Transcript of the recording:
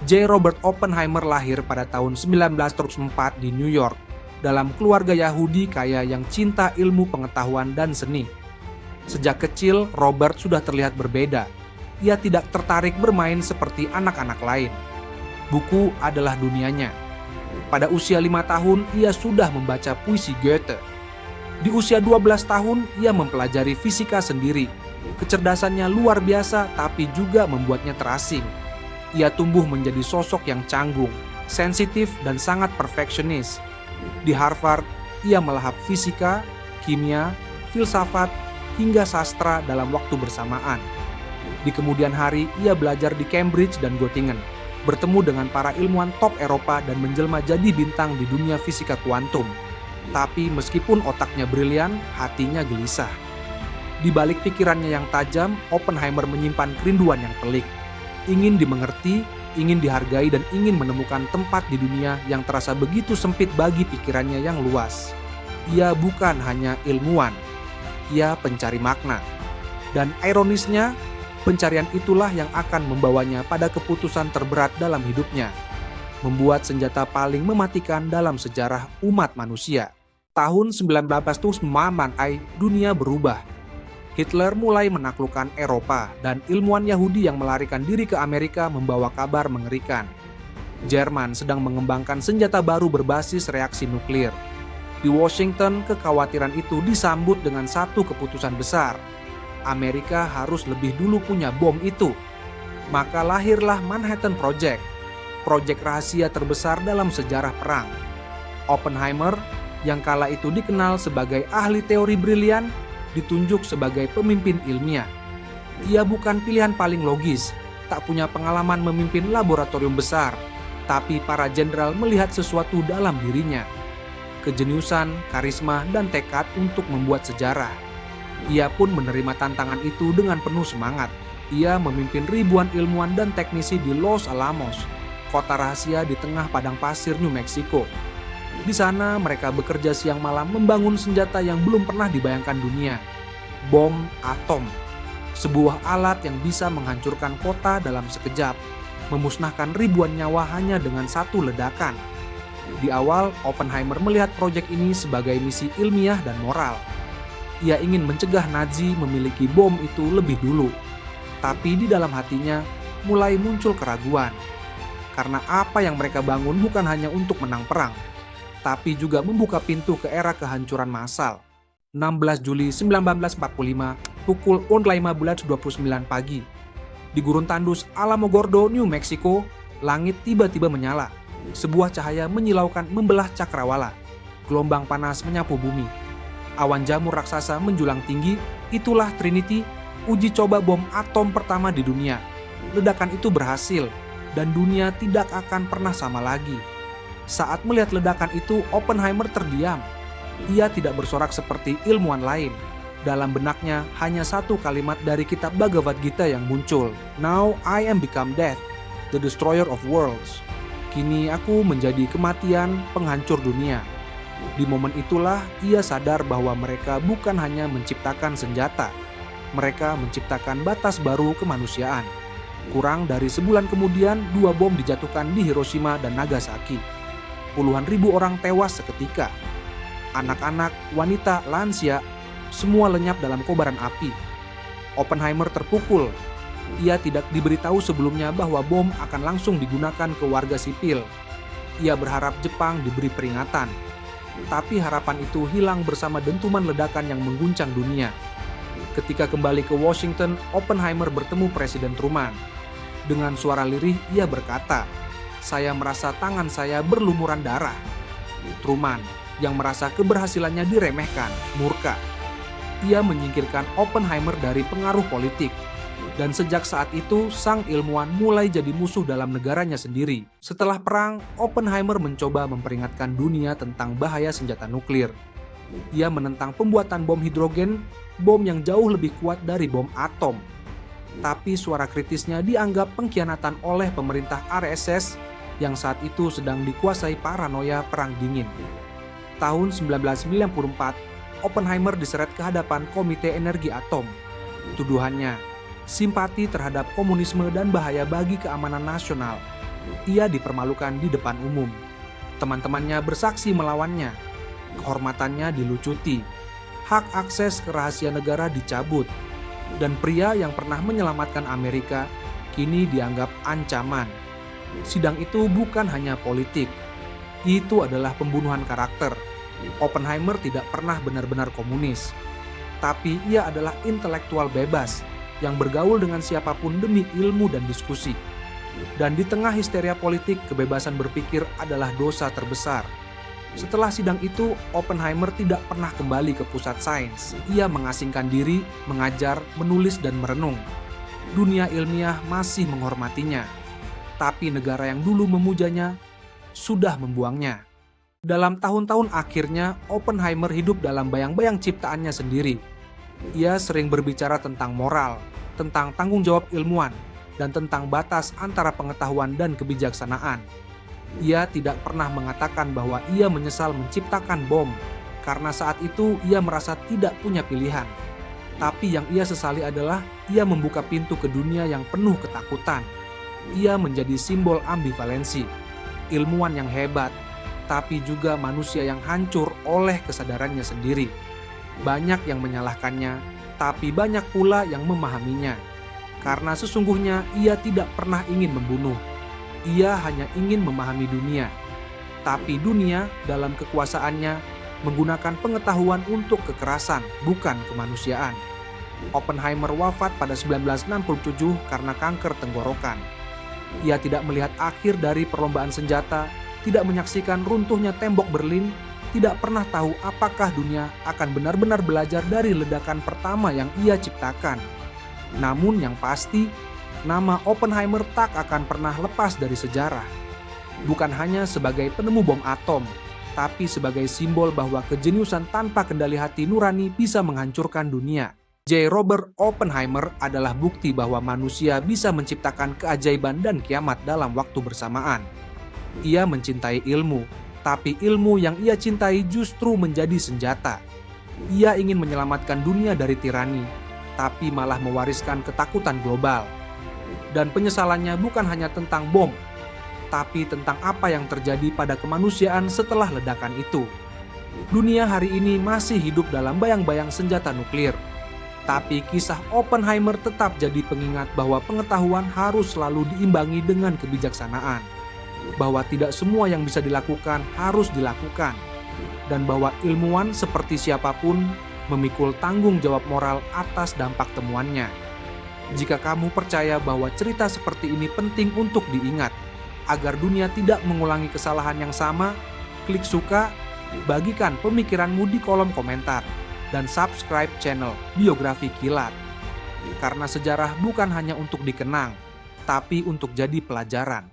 J. Robert Oppenheimer lahir pada tahun 1904 di New York dalam keluarga Yahudi kaya yang cinta ilmu pengetahuan dan seni. Sejak kecil, Robert sudah terlihat berbeda. Ia tidak tertarik bermain seperti anak-anak lain. Buku adalah dunianya. Pada usia 5 tahun, ia sudah membaca puisi Goethe. Di usia 12 tahun, ia mempelajari fisika sendiri. Kecerdasannya luar biasa, tapi juga membuatnya terasing. Ia tumbuh menjadi sosok yang canggung, sensitif, dan sangat perfeksionis. Di Harvard, ia melahap fisika, kimia, filsafat, hingga sastra dalam waktu bersamaan. Di kemudian hari, ia belajar di Cambridge dan Göttingen, bertemu dengan para ilmuwan top Eropa dan menjelma jadi bintang di dunia fisika kuantum. Tapi meskipun otaknya brilian, hatinya gelisah. Di balik pikirannya yang tajam, Oppenheimer menyimpan kerinduan yang pelik. Ingin dimengerti, ingin dihargai, dan ingin menemukan tempat di dunia yang terasa begitu sempit bagi pikirannya yang luas. Ia bukan hanya ilmuwan, ia pencari makna. Dan ironisnya, pencarian itulah yang akan membawanya pada keputusan terberat dalam hidupnya, membuat senjata paling mematikan dalam sejarah umat manusia. Tahun 1900 dunia berubah. Hitler mulai menaklukkan Eropa dan ilmuwan Yahudi yang melarikan diri ke Amerika membawa kabar mengerikan. Jerman sedang mengembangkan senjata baru berbasis reaksi nuklir. Di Washington, kekhawatiran itu disambut dengan satu keputusan besar. Amerika harus lebih dulu punya bom itu. Maka lahirlah Manhattan Project, proyek rahasia terbesar dalam sejarah perang. Oppenheimer, yang kala itu dikenal sebagai ahli teori brilian, ditunjuk sebagai pemimpin ilmiah. Ia bukan pilihan paling logis, tak punya pengalaman memimpin laboratorium besar, tapi para jenderal melihat sesuatu dalam dirinya. Kejeniusan, karisma, dan tekad untuk membuat sejarah. Ia pun menerima tantangan itu dengan penuh semangat. Ia memimpin ribuan ilmuwan dan teknisi di Los Alamos, kota rahasia di tengah padang pasir New Mexico. Di sana mereka bekerja siang malam membangun senjata yang belum pernah dibayangkan dunia. Bom atom. Sebuah alat yang bisa menghancurkan kota dalam sekejap, memusnahkan ribuan nyawa hanya dengan satu ledakan. Di awal, Oppenheimer melihat proyek ini sebagai misi ilmiah dan moral. Ia ingin mencegah Nazi memiliki bom itu lebih dulu. Tapi di dalam hatinya mulai muncul keraguan. Karena apa yang mereka bangun bukan hanya untuk menang perang, tapi juga membuka pintu ke era kehancuran massal. 16 Juli 1945, pukul 15.29 pagi. Di gurun tandus Alamogordo, New Mexico, langit tiba-tiba menyala. Sebuah cahaya menyilaukan membelah cakrawala. Gelombang panas menyapu bumi. Awan jamur raksasa menjulang tinggi. Itulah Trinity, uji coba bom atom pertama di dunia. Ledakan itu berhasil, dan dunia tidak akan pernah sama lagi. Saat melihat ledakan itu, Oppenheimer terdiam. Ia tidak bersorak seperti ilmuwan lain. Dalam benaknya hanya satu kalimat dari kitab Bhagavad Gita yang muncul. Now I am become death, the destroyer of worlds. Kini aku menjadi kematian, penghancur dunia. Di momen itulah ia sadar bahwa mereka bukan hanya menciptakan senjata. Mereka menciptakan batas baru kemanusiaan. Kurang dari sebulan kemudian, 2 bom dijatuhkan di Hiroshima dan Nagasaki. Puluhan ribu orang tewas seketika. Anak-anak, wanita, lansia, semua lenyap dalam kobaran api. Oppenheimer terpukul. Ia tidak diberitahu sebelumnya bahwa bom akan langsung digunakan ke warga sipil. Ia berharap Jepang diberi peringatan. Tapi harapan itu hilang bersama dentuman ledakan yang mengguncang dunia. Ketika kembali ke Washington, Oppenheimer bertemu Presiden Truman. Dengan suara lirih, ia berkata, "Saya merasa tangan saya berlumuran darah." Truman, yang merasa keberhasilannya diremehkan, murka. Ia menyingkirkan Oppenheimer dari pengaruh politik. Dan sejak saat itu, sang ilmuwan mulai jadi musuh dalam negaranya sendiri. Setelah perang, Oppenheimer mencoba memperingatkan dunia tentang bahaya senjata nuklir. Ia menentang pembuatan bom hidrogen, bom yang jauh lebih kuat dari bom atom. Tapi suara kritisnya dianggap pengkhianatan oleh pemerintah RSS yang saat itu sedang dikuasai paranoia perang dingin. Tahun 1994, Oppenheimer diseret ke hadapan Komite Energi Atom. Tuduhannya, simpati terhadap komunisme dan bahaya bagi keamanan nasional. Ia dipermalukan di depan umum. Teman-temannya bersaksi melawannya. Kehormatannya dilucuti. Hak akses ke rahasia negara dicabut. Dan pria yang pernah menyelamatkan Amerika kini dianggap ancaman. Sidang itu bukan hanya politik. Itu adalah pembunuhan karakter. Oppenheimer tidak pernah benar-benar komunis. Tapi ia adalah intelektual bebas yang bergaul dengan siapapun demi ilmu dan diskusi. Dan di tengah histeria politik, kebebasan berpikir adalah dosa terbesar. Setelah sidang itu, Oppenheimer tidak pernah kembali ke pusat sains. Ia mengasingkan diri, mengajar, menulis, dan merenung. Dunia ilmiah masih menghormatinya. Tapi negara yang dulu memujanya sudah membuangnya. Dalam tahun-tahun akhirnya, Oppenheimer hidup dalam bayang-bayang ciptaannya sendiri. Ia sering berbicara tentang moral, tentang tanggung jawab ilmuwan, dan tentang batas antara pengetahuan dan kebijaksanaan. Ia tidak pernah mengatakan bahwa ia menyesal menciptakan bom, karena saat itu ia merasa tidak punya pilihan. Tapi yang ia sesali adalah ia membuka pintu ke dunia yang penuh ketakutan. Ia menjadi simbol ambivalensi, ilmuwan yang hebat, tapi juga manusia yang hancur oleh kesadarannya sendiri. Banyak yang menyalahkannya, tapi banyak pula yang memahaminya. Karena sesungguhnya ia tidak pernah ingin membunuh. Ia hanya ingin memahami dunia. Tapi dunia dalam kekuasaannya menggunakan pengetahuan untuk kekerasan, bukan kemanusiaan. Oppenheimer wafat pada 1967 karena kanker tenggorokan. Ia tidak melihat akhir dari perlombaan senjata, tidak menyaksikan runtuhnya tembok Berlin, tidak pernah tahu apakah dunia akan benar-benar belajar dari ledakan pertama yang ia ciptakan. Namun yang pasti, nama Oppenheimer tak akan pernah lepas dari sejarah. Bukan hanya sebagai penemu bom atom, tapi sebagai simbol bahwa kejeniusan tanpa kendali hati nurani bisa menghancurkan dunia. J. Robert Oppenheimer adalah bukti bahwa manusia bisa menciptakan keajaiban dan kiamat dalam waktu bersamaan. Ia mencintai ilmu, tapi ilmu yang ia cintai justru menjadi senjata. Ia ingin menyelamatkan dunia dari tirani, tapi malah mewariskan ketakutan global. Dan penyesalannya bukan hanya tentang bom, tapi tentang apa yang terjadi pada kemanusiaan setelah ledakan itu. Dunia hari ini masih hidup dalam bayang-bayang senjata nuklir. Tapi kisah Oppenheimer tetap jadi pengingat bahwa pengetahuan harus selalu diimbangi dengan kebijaksanaan. Bahwa tidak semua yang bisa dilakukan harus dilakukan. Dan bahwa ilmuwan seperti siapapun memikul tanggung jawab moral atas dampak temuannya. Jika kamu percaya bahwa cerita seperti ini penting untuk diingat, agar dunia tidak mengulangi kesalahan yang sama, klik suka, bagikan pemikiranmu di kolom komentar, dan subscribe channel Biografi Kilat. Karena sejarah bukan hanya untuk dikenang, tapi untuk jadi pelajaran.